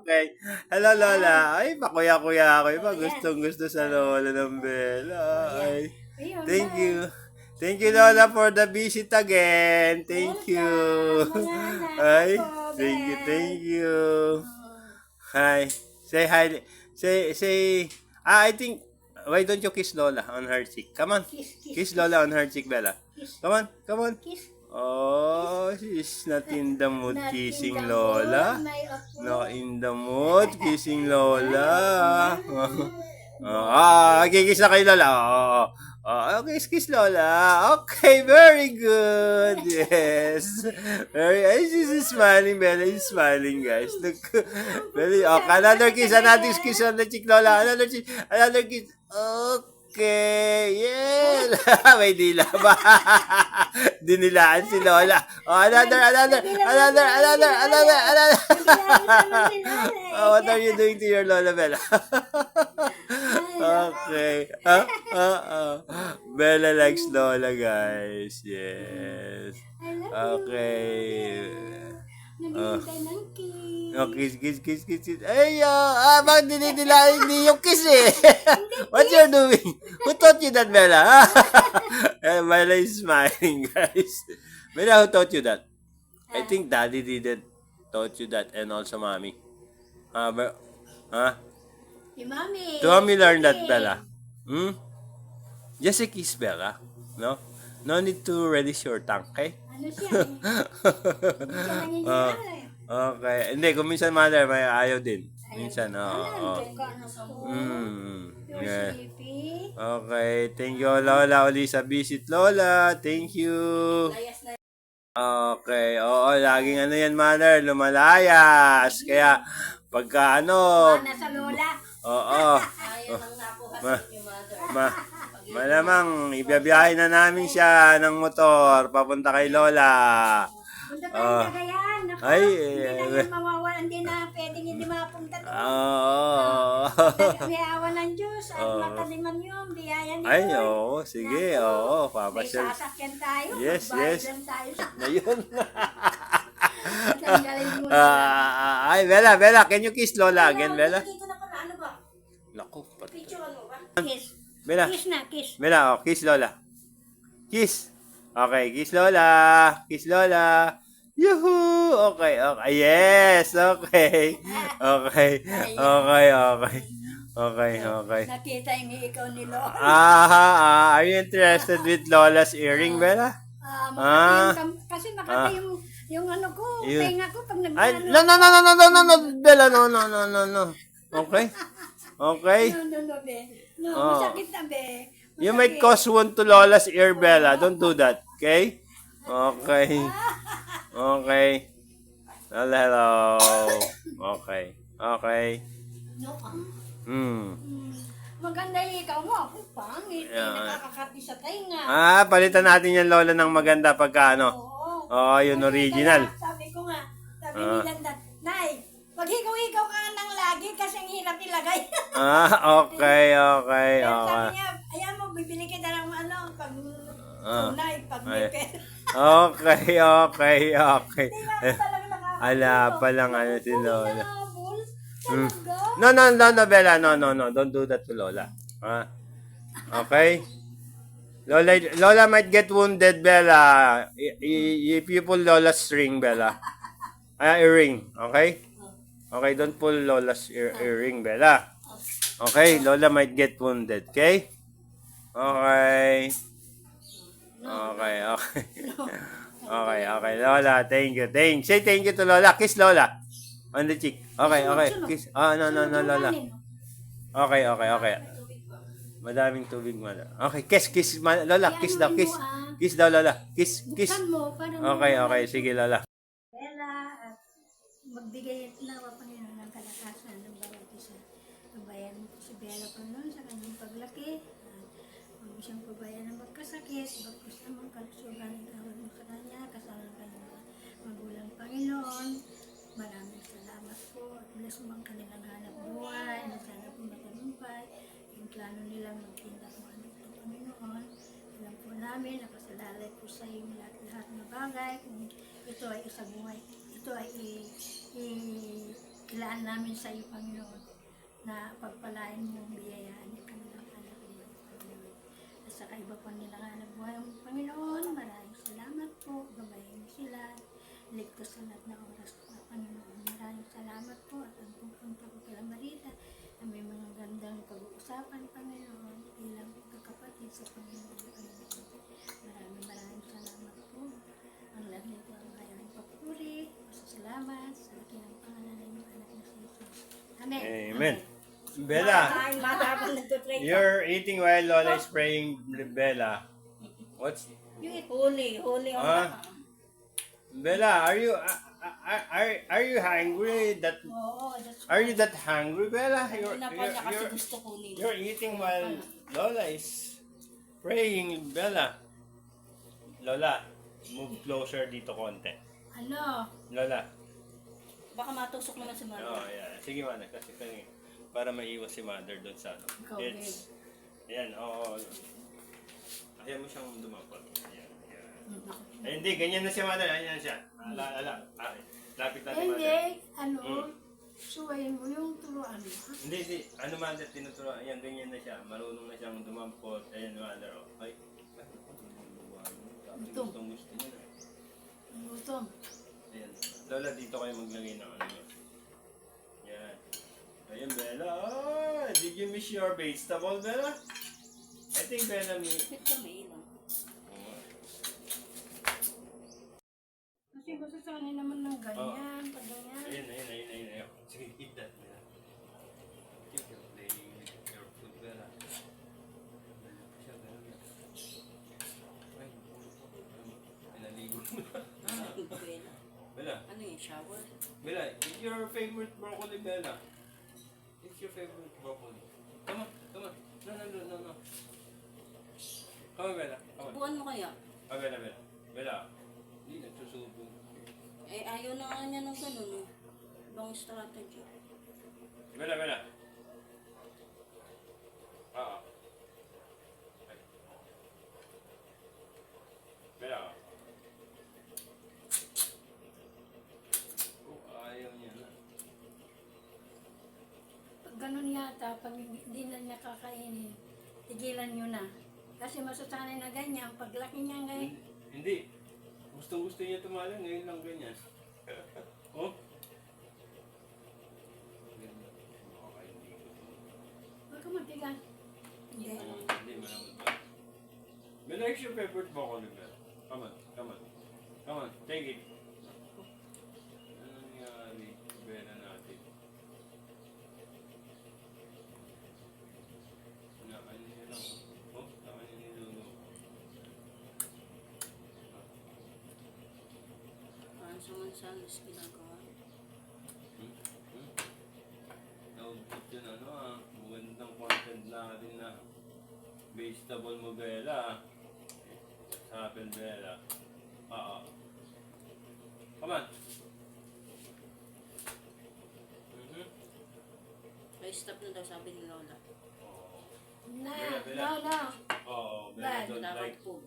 Okay. Hello, Lola. Ay, pakuya-kuya ako. Iba, gustong-gusto sa Lola ng Bella. Ay, thank you. Thank you, Lola, for the visit again. Thank you. Ay, thank you. Hi. Say hi. Say, I think, why don't you kiss Lola on her cheek? Come on. Kiss Lola on her cheek, Bella. Come on. Oh, she's not in the mood kissing Lola. Not in the mood kissing Lola. Kiss na kay Lola. Kiss Lola. Okay, very good. Yes. She's smiling, Bella. She's smiling, guys. Look. Another kiss on the cheek, Lola. Another kiss. Okay, yeah. May dila ba? Dinilaan si Lola. Another. What are you doing to your Lola, Bella? Okay. Bella likes Lola, guys. Yes. Okay. Kiss. Ay, bakit dinidilaan hindi yung kiss eh? What you're doing? Who taught you that, Bella? Bella is smiling, guys. Bella, who taught you that? I think Daddy didn't taught you that and also Mommy. Si Mami. To Mommy learn that, Bella. Just a kiss, Bella. No? No need to release your tongue, okay? Ano siya eh? Hindi siya nangingiral eh. Okay. Hindi, kung minsan mother, may ayaw din. Minsan, oo. You're Yeah. sleepy. Okay. Thank you, Lola. Uli sa visit, Lola. Thank you. Layas na. Okay. Oo, laging ano yan, mother. Lumalayas. Kaya, pagka ano, Nasa lola. oo. Ayaw nang nakuha Ma, sa inyo, mother. malamang, ibiyabiyahe na namin siya ng motor papunta kay Lola. Punta tayo Cagayan. Naku, Ay, hindi na yan mawawala. Hindi na pwedeng hindi mapunta doon. Oo. May awa ng Diyos. At mataliman yun. Biyaya niyo. Ay, oo. Sige, oo. May Papasyal. sasakyan tayo. Yes. Magbayad tayo sa Ayun. tanggalin mo na. Ay, Bella, can you kiss Lola again, Bella? Dito na pala. Ano ba? Naku, Picture ano ba? Kiss. Bella, Kiss na, kiss. Bella, kiss Lola. Kiss. Okay, kiss Lola. Kiss Lola. Yuhu! Okay. Yes, okay. Okay. Nakita yung ikaw ni Lola. Are you interested with Lola's earring, Bella? Kasi nakita yung ano ko, tenga ko pag Ay, nag-ano. no, Bella, no. Okay? No, be. No, masakit na, be. You might cause wound to Lola's ear, Bella. Don't do that, okay? Okay. Hello. Okay. No, maganda yung ikaw mo. Ako, pangit. Nakakakati sa tenga. Palitan natin yan, Lola, ng maganda pagka ano. Oo. Yung original. Kaya, sabi ko nga, ni Landan, Nay, mag-higaw-higaw ka nang lagi kasi ang hirap ilagay. Okay. Sabi niya, ayan mo, bibili kita ng ano, pag tunay, pag may pera. Okay. Hindi na talaga nakakatawa. Ala pa lang ano si Lola. Hinahabol. Talaga. No, Bella. No. Don't do that to Lola. Okay? Lola might get wounded, Bella. If you pull Lola's string, Bella. Earring. Okay? Okay, don't pull Lola's earring, Bella. Okay? Lola might get wounded. Okay? Okay. Okay, Lola. Thank you. Say thank you to Lola. Kiss Lola. On the cheek. Okay. Kiss. No, Lola. Okay. Madaming tubig, Lola. Okay, kiss. Lola, kiss daw. Kiss daw, Lola. Kiss. Buksan mo, parang Okay. Sige, Lola. Bella, at magbigay nawa Panginoon ng kalakasan ng bawat isa. Pabayan mo po si Bella Panginoon sa kanyang paglaki. Huwag mo siyang pabayan ng magkasakit. Bagkus naman kalusugan ng awad mo sa kanya. Kasama ng kanyang magulang Panginoon. Maraming salamat po. At bless mo ang kanilang hanap buhay. Na sana po matagumpay. Yung plano nilang magtinda kung ano ito, Panginoon. Alam po namin, nakasalalay po sa iyo lahat na bagay. Kung ito ay isang buhay, ito ay ilaan namin sa iyo, Panginoon, na pagpalain mo, biyayaan kami ng anak mo, Panginoon. At saka iba pa nila nga buhay ang Panginoon, maraming salamat po, gabayin mo sila, ligtas sa lahat na oras po, Panginoon. Maraming salamat po at ang pupunta ko kay Marita na may mga gandang pag-uusapan, Panginoon, bilang kakapatid sa Panginoon, Panginoon. Maraming salamat po. Ang lahat nito ang ayaw papuri, masasalamat sa akin ang pangalan ng iyong anak na si Jesus. Amen. Amen. Bella, Matapang nagtutrade ka. you're eating while Lola is praying, Bella. What's Yung huli ang Ah. Bella, are you hungry? Oo, that's Are you that hungry, Bella? Pinapa niya kasi gusto kunin. You're eating while Lola is praying, Bella. Lola, move closer dito konti. ano, Lola. Baka matusok naman si Mother. Oh, yeah. Sige, Mana. Kasi para maiwas si Mother doon sa ano. Ikaw, Ayan, oo. Ayaw mo siyang dumapot. Ayan, ayan. Ay, hindi, ganyan na si Mother. Ayan siya. Lapit natin, hindi, Mother. ano, Hmm. suwayin mo yung turuan mo. Hindi. Ano, Mother, tinuturuan. Ayan, ganyan na siya. Marunong na siyang dumampot. Ayan, Mother. Oh. Ay. Gutom. Gusto niya. Gutom. Ayan. Lola, dito kayo maglagay ng ano yun. Yan. Ayan, Bella. Oh, did you miss your vegetable, Bella? I think Bella Bakit kami lang? Kasi gusto sa akin naman ng ganyan, pag ganyan. Ayun. Sige, eat that, Bella. Keep your playing with your food, Bella. Bella pa siya, Bella. Ay, pinaligo mo na. Bella. Bella, Ano yung shower? Bella, eat your favorite broccoli, Bella. It's your favorite broccoli. Come on. No. Come on, Bella. Come on. Buwan mo kaya? Bella. Bella. Hindi, nagsusubo. Eh, ayaw na nga niya ng ganun. Ibang strategy. Bella. Oo. Ay. Bella. Oh, ayaw niya na. Pag ganun yata, pag hindi na niya kakainin, tigilan nyo na. Kasi masasanay na ganyan, paglaki niya ngayon, Hindi. Gusto niya tumalan, ngayon lang ganyan. Oh? Okay, hindi ko. huwag ka matigas. Hindi. Hindi malamot ba? Bella, it's your favorite broccoli, Bella. Come on, take it. Ano nangyari? Bella natin. Nakain niya lang. Oh, nakain niya Lulu. Parang samansalas ginagawa. Naubot yun magandang content natin na vegetable mo, Bella. Sa apple, Bella. Oo. Come on. Ay, stop na daw sabi ni Lola. Oo. Na, Bella. Lola. Oo, Bella Bad. don't Dapat like food.